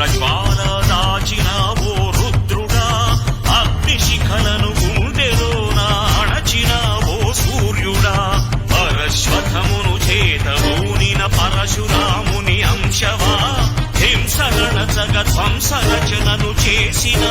ఉగ్రజ్వాల దాచిన ఓ రుద్రుడా అగ్నిశిఖలను గుండెలోన అణచిన ఓ సూర్యుడా పరశ్వథమును చేతబూనిన పరశురాముని అంశవా హింసగణచగ ధ్వంస రచనను చేసిన